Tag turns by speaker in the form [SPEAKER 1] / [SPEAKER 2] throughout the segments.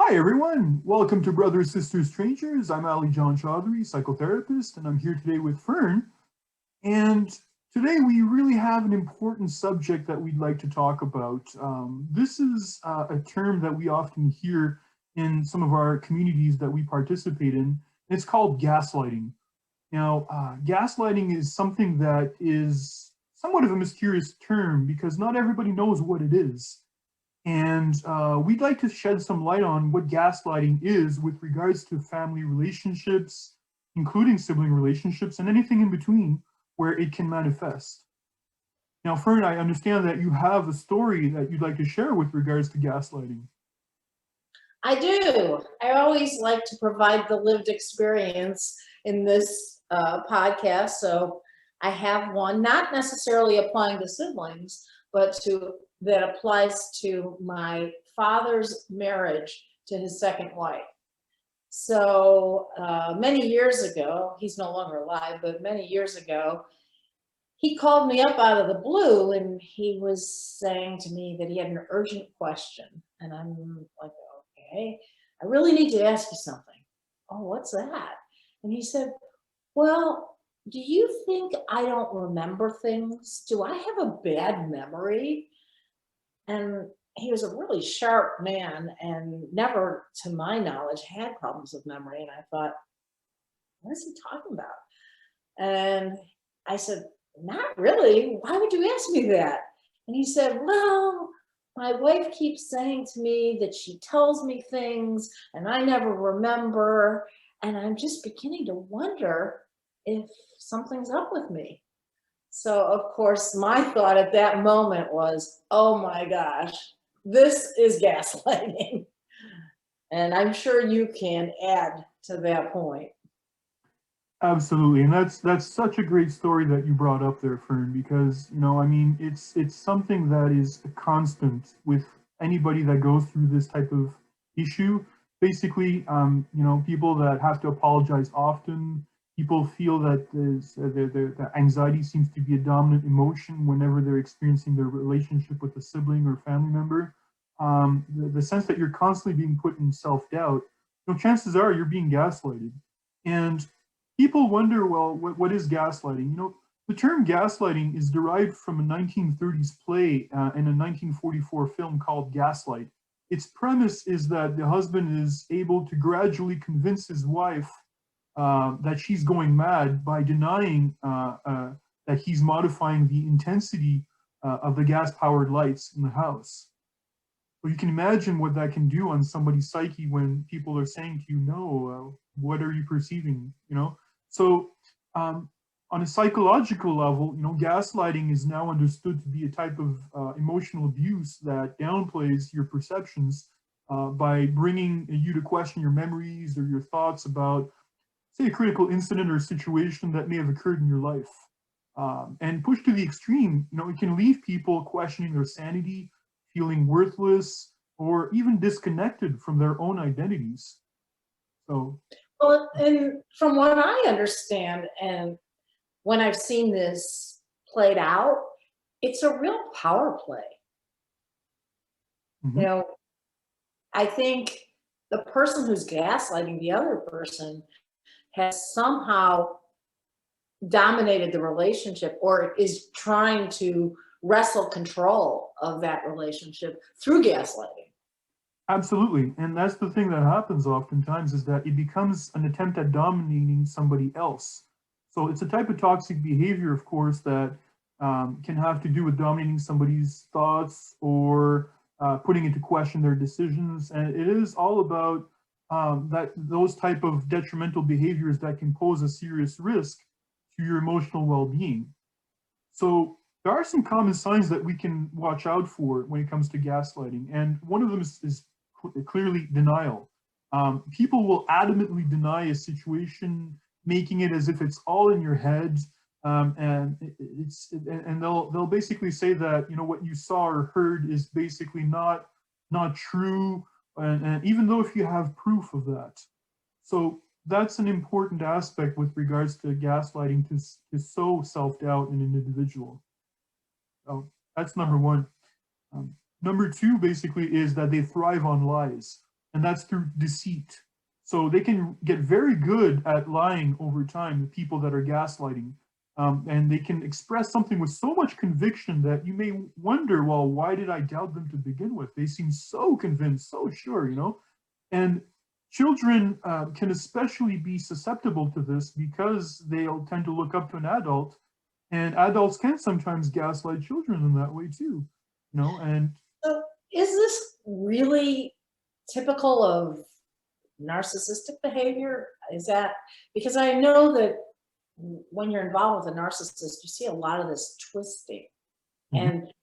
[SPEAKER 1] Hi everyone, welcome to Brothers, Sisters, Strangers. I'm Ali John Chaudhary, psychotherapist, and I'm here today with Fern. And today we really have an important subject that we'd like to talk about. This is a term that we often hear in some of our communities that we participate in. It's called gaslighting. Now, gaslighting is something that is somewhat of a mysterious term because not everybody knows what it is. And we'd like to shed some light on what gaslighting is with regards to family relationships, including sibling relationships, and anything in between where it can manifest. Now, Fern, I understand that you have a story that you'd like to share with regards to gaslighting.
[SPEAKER 2] I do. I always like to provide the lived experience in this podcast. So I have one, not necessarily applying to siblings, but that applies to my father's marriage to his second wife. So many years ago, he's no longer alive, but many years ago, he called me up out of the blue and he was saying to me that he had an urgent question. And I'm like, okay, I really need to ask you something. Oh, what's that? And he said, well, do you think I don't remember things? Do I have a bad memory? And he was a really sharp man and never, to my knowledge, had problems with memory. And I thought, what is he talking about? And I said, not really. Why would you ask me that? And he said, well, my wife keeps saying to me that she tells me things and I never remember. And I'm just beginning to wonder if something's up with me. So, of course, my thought at that moment was, oh my gosh, this is gaslighting. And I'm sure you can add to that point.
[SPEAKER 1] Absolutely, and that's such a great story that you brought up there, Fern, because I mean, it's something that is a constant with anybody that goes through this type of issue. Basically, people that have to apologize often. People feel that the anxiety seems to be a dominant emotion whenever they're experiencing their relationship with a sibling or family member. The sense that you're constantly being put in self-doubt, chances are you're being gaslighted. And people wonder, well, what is gaslighting? The term gaslighting is derived from a 1930s play and a 1944 film called Gaslight. Its premise is that the husband is able to gradually convince his wife that she's going mad by denying that he's modifying the intensity of the gas-powered lights in the house. Well, you can imagine what that can do on somebody's psyche when people are saying to you, no, what are you perceiving, So on a psychological level, gaslighting is now understood to be a type of emotional abuse that downplays your perceptions by bringing you to question your memories or your thoughts about, say, a critical incident or situation that may have occurred in your life. And pushed to the extreme, it can leave people questioning their sanity, feeling worthless, or even disconnected from their own identities. So,
[SPEAKER 2] well, and from what I understand, and when I've seen this played out, it's a real power play.
[SPEAKER 1] mm-hmm.
[SPEAKER 2] I think the person who's gaslighting the other person has somehow dominated the relationship or is trying to wrestle control of that relationship through gaslighting.
[SPEAKER 1] Absolutely. And that's the thing that happens oftentimes, is that it becomes an attempt at dominating somebody else. So it's a type of toxic behavior, of course, that can have to do with dominating somebody's thoughts or putting into question their decisions. And it is all about those type of detrimental behaviors that can pose a serious risk to your emotional well-being. So there are some common signs that we can watch out for when it comes to gaslighting. And one of them is clearly denial. People will adamantly deny a situation, making it as if it's all in your head, and they'll basically say that what you saw or heard is basically not true, and even though if you have proof of that. So that's an important aspect with regards to gaslighting, to sow self-doubt in an individual. So that's number one. Number two, basically, is that they thrive on lies. and that's through deceit. So they can get very good at lying over time, the people that are gaslighting. And they can express something with so much conviction that you may wonder, well, why did I doubt them to begin with? They seem so convinced, so sure, you know? And children can especially be susceptible to this because they'll tend to look up to an adult, and adults can sometimes gaslight children in that way too, you know? And
[SPEAKER 2] So is this really typical of narcissistic behavior? Is that because I know that when you're involved with a narcissist, you see a lot of this twisting.
[SPEAKER 1] mhm.
[SPEAKER 2] And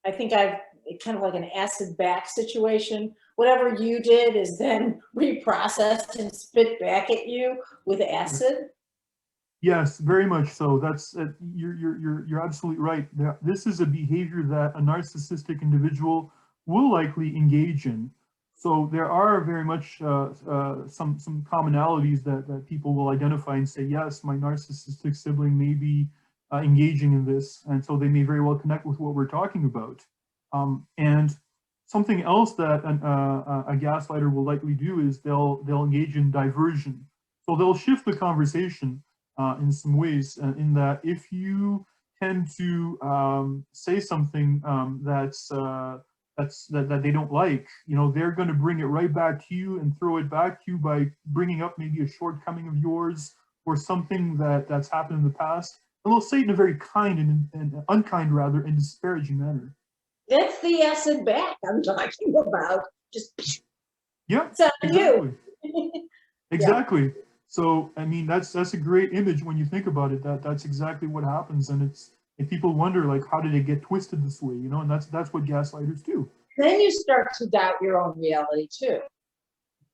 [SPEAKER 2] I think I've kind of like an acid back situation. Whatever you did is then reprocessed and spit back at you with acid.
[SPEAKER 1] Yes, very much so. That's you're absolutely right. This is a behavior that a narcissistic individual will likely engage in. So there are very much some commonalities that people will identify and say, yes, my narcissistic sibling may be engaging in this, and so they may very well connect with what we're talking about. And something else that a gaslighter will likely do is they'll engage in diversion. So they'll shift the conversation in some ways, in that if you tend to say something that they don't like, you know, they're going to bring it right back to you and throw it back to you by bringing up maybe a shortcoming of yours or something that's happened in the past. And they'll say it in a very kind and unkind, rather, and disparaging manner.
[SPEAKER 2] That's the acid back I'm talking about. Just
[SPEAKER 1] Yeah,
[SPEAKER 2] it's on
[SPEAKER 1] exactly.
[SPEAKER 2] you. Yeah.
[SPEAKER 1] Exactly. So I mean, that's a great image when you think about it. That's exactly what happens, and and people wonder, like, how did it get twisted this way? You know, and that's what gaslighters do.
[SPEAKER 2] Then you start to doubt your own reality too.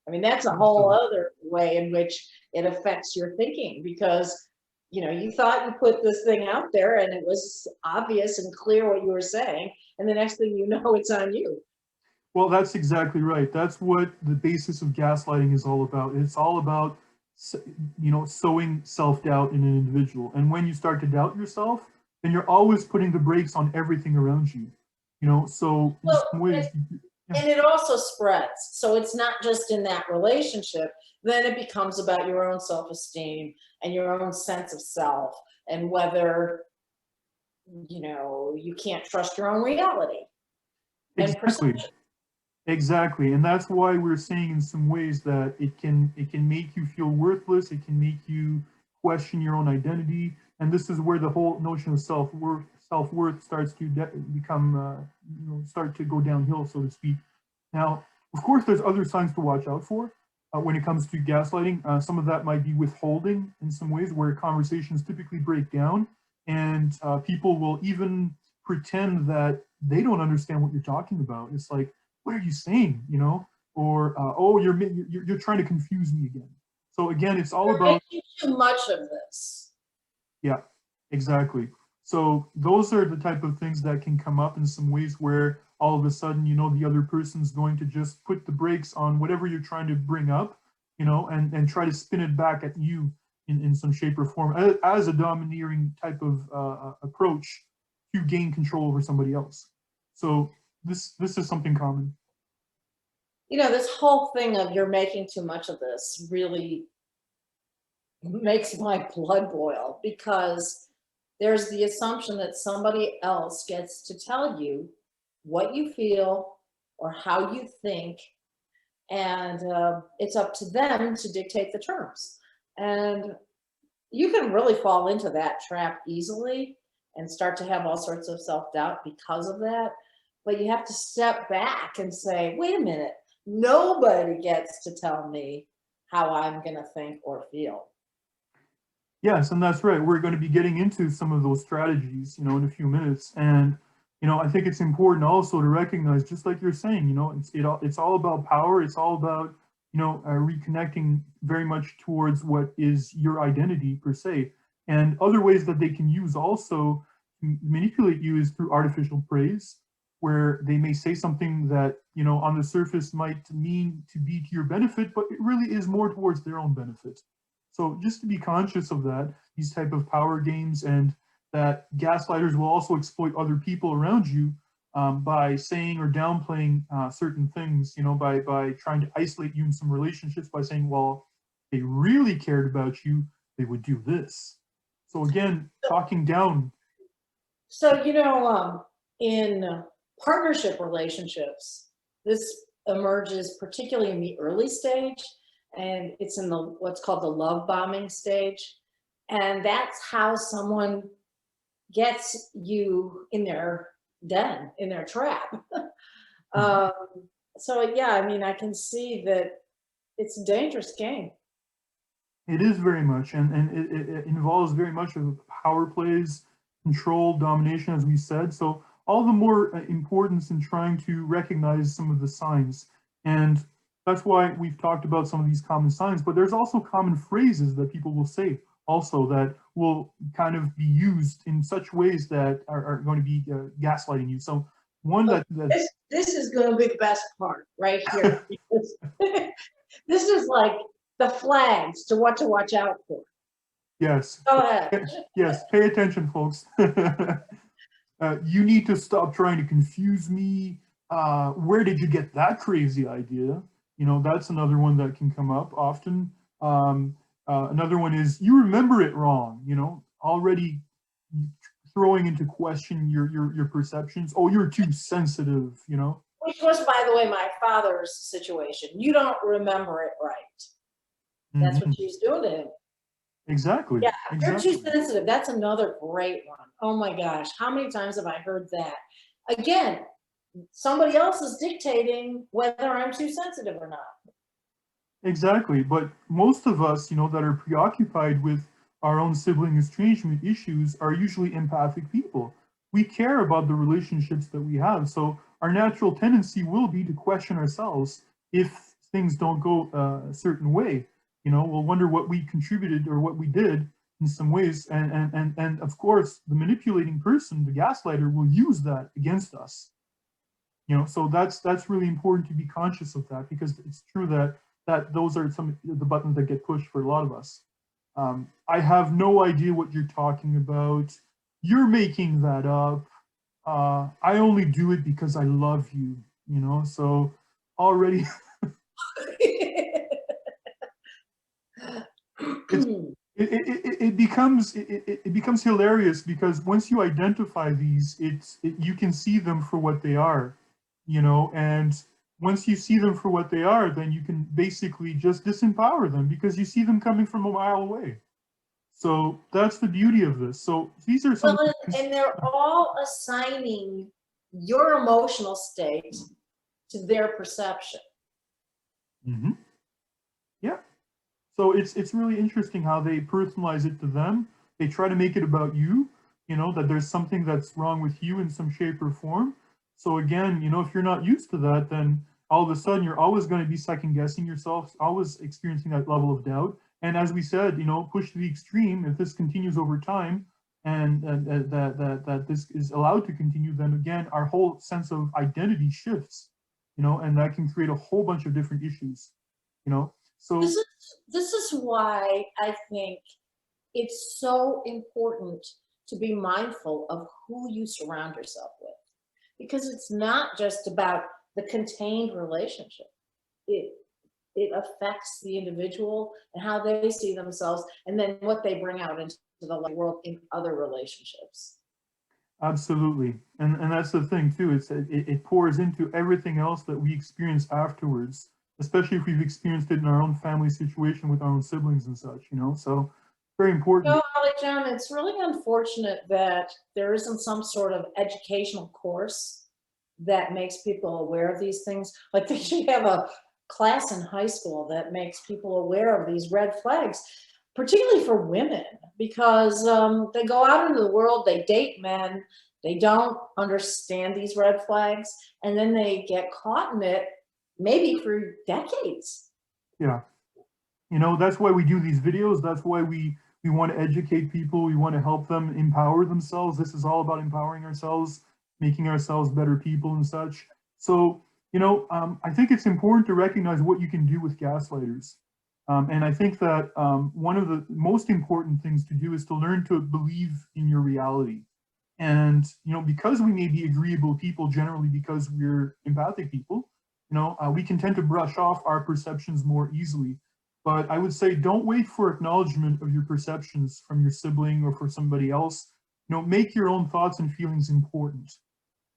[SPEAKER 2] I mean, that's a whole
[SPEAKER 1] So
[SPEAKER 2] other way in which it affects your thinking because you thought you put this thing out there and it was obvious and clear what you were saying, and the next thing you know, it's on you.
[SPEAKER 1] well, that's exactly right. That's what the basis of gaslighting is all about. It's all about, sowing self-doubt in an individual. And when you start to doubt yourself, then you're always putting the brakes on everything around you. You know, so in
[SPEAKER 2] Well,
[SPEAKER 1] some
[SPEAKER 2] and,
[SPEAKER 1] ways, yeah,
[SPEAKER 2] and it also spreads. So it's not just in that relationship. Then it becomes about your own self-esteem and your own sense of self and whether, you can't trust your own reality and
[SPEAKER 1] exactly.
[SPEAKER 2] perception.
[SPEAKER 1] Exactly, and that's why we're saying in some ways that it can make you feel worthless. It can make you question your own identity, and this is where the whole notion of self worth starts to become start to go downhill, so to speak. Now, of course, there's other signs to watch out for when it comes to gaslighting. Some of that might be withholding in some ways, where conversations typically break down, and people will even pretend that they don't understand what you're talking about. It's like, what are you saying? You know, or oh, you're trying to confuse me again. So again, it's all
[SPEAKER 2] You're
[SPEAKER 1] about,
[SPEAKER 2] making too much of this.
[SPEAKER 1] yeah, exactly. So those are the type of things that can come up in some ways where all of a sudden, the other person's going to just put the brakes on whatever you're trying to bring up, and try to spin it back at you in some shape or form as a domineering type of approach to gain control over somebody else. So this is something common.
[SPEAKER 2] This whole thing of you're making too much of this really makes my blood boil because there's the assumption that somebody else gets to tell you what you feel or how you think, and it's up to them to dictate the terms. And you can really fall into that trap easily and start to have all sorts of self-doubt because of that. But you have to step back and say, wait a minute, nobody gets to tell me how I'm going to think or feel.
[SPEAKER 1] Yes, and that's right. We're going to be getting into some of those strategies, in a few minutes. And, I think it's important also to recognize, just like you're saying, it's all about power. It's all about, reconnecting very much towards what is your identity per se. And other ways that they can use also to manipulate you is through artificial praise, where they may say something that, on the surface might mean to be to your benefit, but it really is more towards their own benefit. So just to be conscious of that, these type of power games, and that gaslighters will also exploit other people around you by saying or downplaying certain things, you know, by trying to isolate you in some relationships by saying, well, if they really cared about you, they would do this. So again, talking down.
[SPEAKER 2] So, in partnership relationships, this emerges particularly in the early stage, and it's in the what's called the love bombing stage. And that's how someone gets you in their den, in their trap. um, so yeah, I mean, I can see that it's a dangerous game.
[SPEAKER 1] It is very much, and it involves very much of power plays, control, domination, as we said. So all the more importance in trying to recognize some of the signs. And that's why we've talked about some of these common signs, but there's also common phrases that people will say also that will kind of be used in such ways that are going to be gaslighting you. So one
[SPEAKER 2] This is going to be the best part right here. This is like the flags to what to watch out for.
[SPEAKER 1] Yes.
[SPEAKER 2] Go ahead.
[SPEAKER 1] Yes, pay attention, folks. You need to stop trying to confuse me. Where did you get that crazy idea? You know, that's another one that can come up often. Another one is, you remember it wrong, you know, already throwing into question your perceptions. Oh, you're too sensitive, you know.
[SPEAKER 2] Which was, by the way, my father's situation. You don't remember it right. That's what she's doing to him.
[SPEAKER 1] Exactly.
[SPEAKER 2] Yeah,
[SPEAKER 1] exactly.
[SPEAKER 2] you're too sensitive. That's another great one. Oh my gosh, how many times have I heard that? Again, somebody else is dictating whether I'm too sensitive or not.
[SPEAKER 1] Exactly. But most of us, you know, that are preoccupied with our own sibling estrangement issues are usually empathic people. We care about the relationships that we have. So our natural tendency will be to question ourselves if things don't go a certain way. You know, we'll wonder what we contributed or what we did in some ways. And of course, the manipulating person, the gaslighter, will use that against us. You know, so that's really important to be conscious of that, because it's true that those are some of the buttons that get pushed for a lot of us. I have no idea what you're talking about. You're making that up. I only do it because I love you, you know, so already it becomes hilarious, because once you identify these, you can see them for what they are, you know, and once you see them for what they are, then you can basically just disempower them because you see them coming from a mile away. So that's the beauty of this. So these are some.
[SPEAKER 2] Well, and they're all assigning your emotional state to their perception.
[SPEAKER 1] Mm-hmm. Yeah. So it's really interesting how they personalize it to them. They try to make it about you, you know, that there's something that's wrong with you in some shape or form. So again, you know, if you're not used to that, then all of a sudden you're always going to be second guessing yourself, always experiencing that level of doubt. And as we said, you know, push to the extreme, if this continues over time and that this is allowed to continue, then again, our whole sense of identity shifts, you know, and that can create a whole bunch of different issues, you know. So
[SPEAKER 2] this is why I think it's so important to be mindful of who you surround yourself with, because it's not just about the contained relationship. It affects the individual and how they see themselves, and then what they bring out into the world in other relationships.
[SPEAKER 1] absolutely, and that's the thing too. It pours into everything else that we experience afterwards, especially if we've experienced it in our own family situation with our own siblings and such. You know, so very important.
[SPEAKER 2] No, Holly John, it's really unfortunate that there isn't some sort of educational course that makes people aware of these things. Like they should have a class in high school that makes people aware of these red flags, particularly for women, because they go out into the world, they date men, they don't understand these red flags, and then they get caught in it maybe for decades.
[SPEAKER 1] Yeah, you know, that's why we do these videos. That's why we want to educate people. We want to help them empower themselves. This is all about empowering ourselves, making ourselves better people and such. So, you know, I think it's important to recognize what you can do with gaslighters. And I think that one of the most important things to do is to learn to believe in your reality. And, because we may be agreeable people generally because we're empathic people, we can tend to brush off our perceptions more easily. But I would say don't wait for acknowledgement of your perceptions from your sibling or for somebody else. Make your own thoughts and feelings important.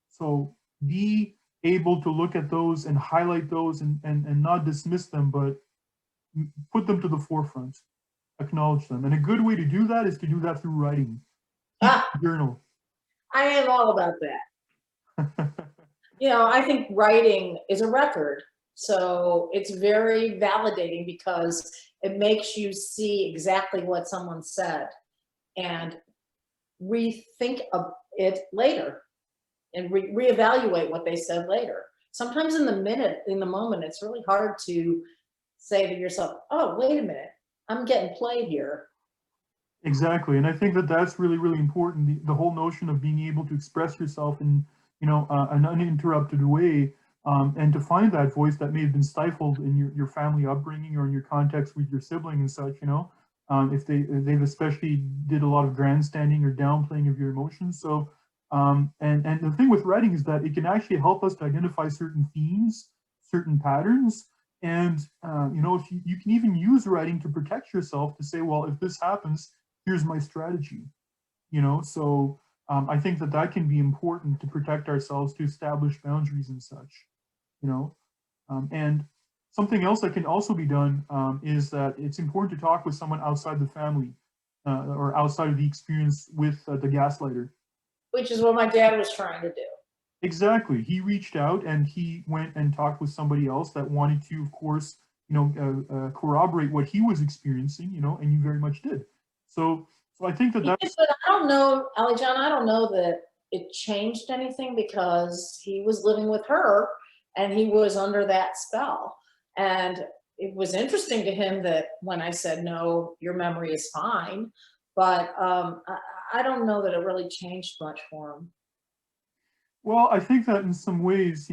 [SPEAKER 1] So be able to look at those and highlight those and not dismiss them, but put them to the forefront, acknowledge them. And a good way to do that is to do that through writing. Keep a journal.
[SPEAKER 2] I am all about that. I think writing is a record. So it's very validating because it makes you see exactly what someone said and rethink of it later and reevaluate what they said later. Sometimes in the moment, it's really hard to say to yourself, oh, wait a minute, I'm getting played here.
[SPEAKER 1] Exactly. And I think that that's really, really important. The whole notion of being able to express yourself in, an uninterrupted way, and to find that voice that may have been stifled in your family upbringing or in your context with your sibling and such, if they've especially did a lot of grandstanding or downplaying of your emotions. So, and the thing with writing is that it can actually help us to identify certain themes, certain patterns. And, if you can even use writing to protect yourself to say, well, if this happens, here's my strategy, so I think that can be important to protect ourselves, to establish boundaries and such, and something else that can also be done is that it's important to talk with someone outside the family or outside of the experience with the gaslighter.
[SPEAKER 2] Which is what my dad was trying to do.
[SPEAKER 1] Exactly. He reached out and he went and talked with somebody else that wanted to, of course, corroborate what he was experiencing, and you very much did. So I think that that's.
[SPEAKER 2] But I don't know, Ali John, I don't know that it changed anything because he was living with her and he was under that spell. And it was interesting to him that when I said, no, your memory is fine, but I don't know that it really changed much for him.
[SPEAKER 1] Well, I think that in some ways,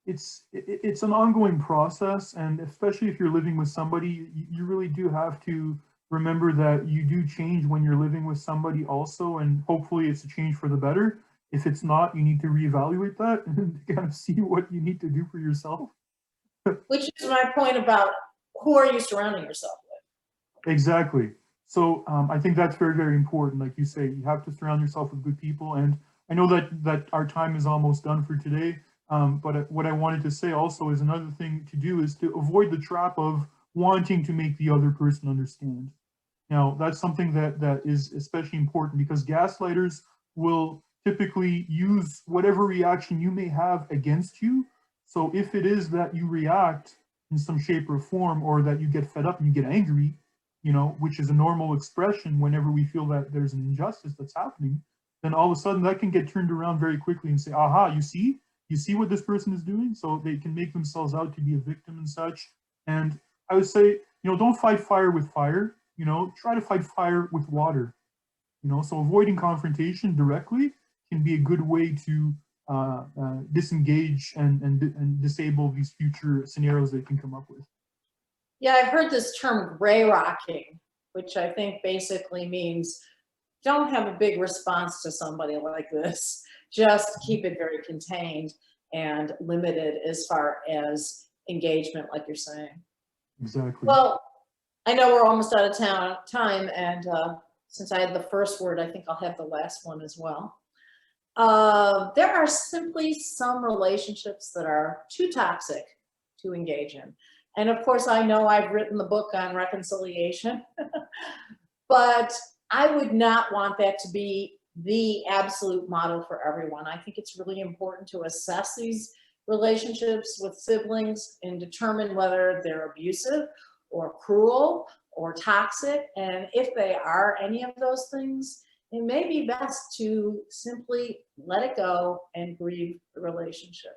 [SPEAKER 1] it's an ongoing process, and especially if you're living with somebody, you really do have to remember that you do change when you're living with somebody also, and hopefully it's a change for the better. If it's not, you need to reevaluate that and kind of see what you need to do for yourself.
[SPEAKER 2] Which is my point about who are you surrounding yourself with?
[SPEAKER 1] Exactly. So I think that's very, very important. Like you say, you have to surround yourself with good people. And I know that our time is almost done for today. But what I wanted to say also is another thing to do is to avoid the trap of wanting to make the other person understand. Now, that's something that is especially important because gaslighters will typically use whatever reaction you may have against you. So if it is that you react in some shape or form, or that you get fed up and you get angry, which is a normal expression whenever we feel that there's an injustice that's happening, then all of a sudden that can get turned around very quickly and say, aha, you see what this person is doing? So they can make themselves out to be a victim and such. And I would say, don't fight fire with fire, try to fight fire with water, so avoiding confrontation directly can be a good way to disengage and disable these future scenarios they can come up with.
[SPEAKER 2] Yeah, I've heard this term gray rocking, which I think basically means don't have a big response to somebody like this. Just keep it very contained and limited as far as engagement, like you're saying.
[SPEAKER 1] Exactly.
[SPEAKER 2] Well, I know we're almost out of time, and since I had the first word, I think I'll have the last one as well. There are simply some relationships that are too toxic to engage in. And of course, I know I've written the book on reconciliation, but I would not want that to be the absolute model for everyone. I think it's really important to assess these relationships with siblings and determine whether they're abusive or cruel or toxic. And if they are any of those things, it may be best to simply let it go and grieve the relationship.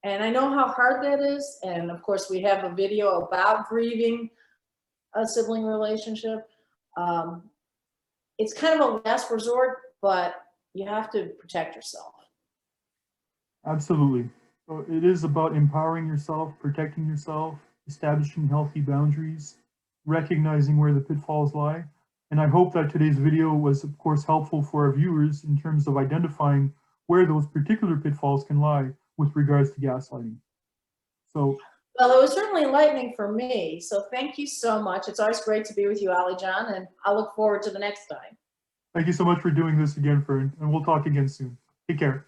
[SPEAKER 2] And I know how hard that is. And of course, we have a video about grieving a sibling relationship. It's kind of a last resort, but you have to protect yourself.
[SPEAKER 1] Absolutely. So it is about empowering yourself, protecting yourself, establishing healthy boundaries, recognizing where the pitfalls lie. And I hope that today's video was, of course, helpful for our viewers in terms of identifying where those particular pitfalls can lie with regards to gaslighting. So,
[SPEAKER 2] well, it was certainly enlightening for me. So thank you so much. It's always great to be with you, Ali John, and I look forward to the next time.
[SPEAKER 1] thank you so much for doing this again, Fern, and we'll talk again soon. Take care.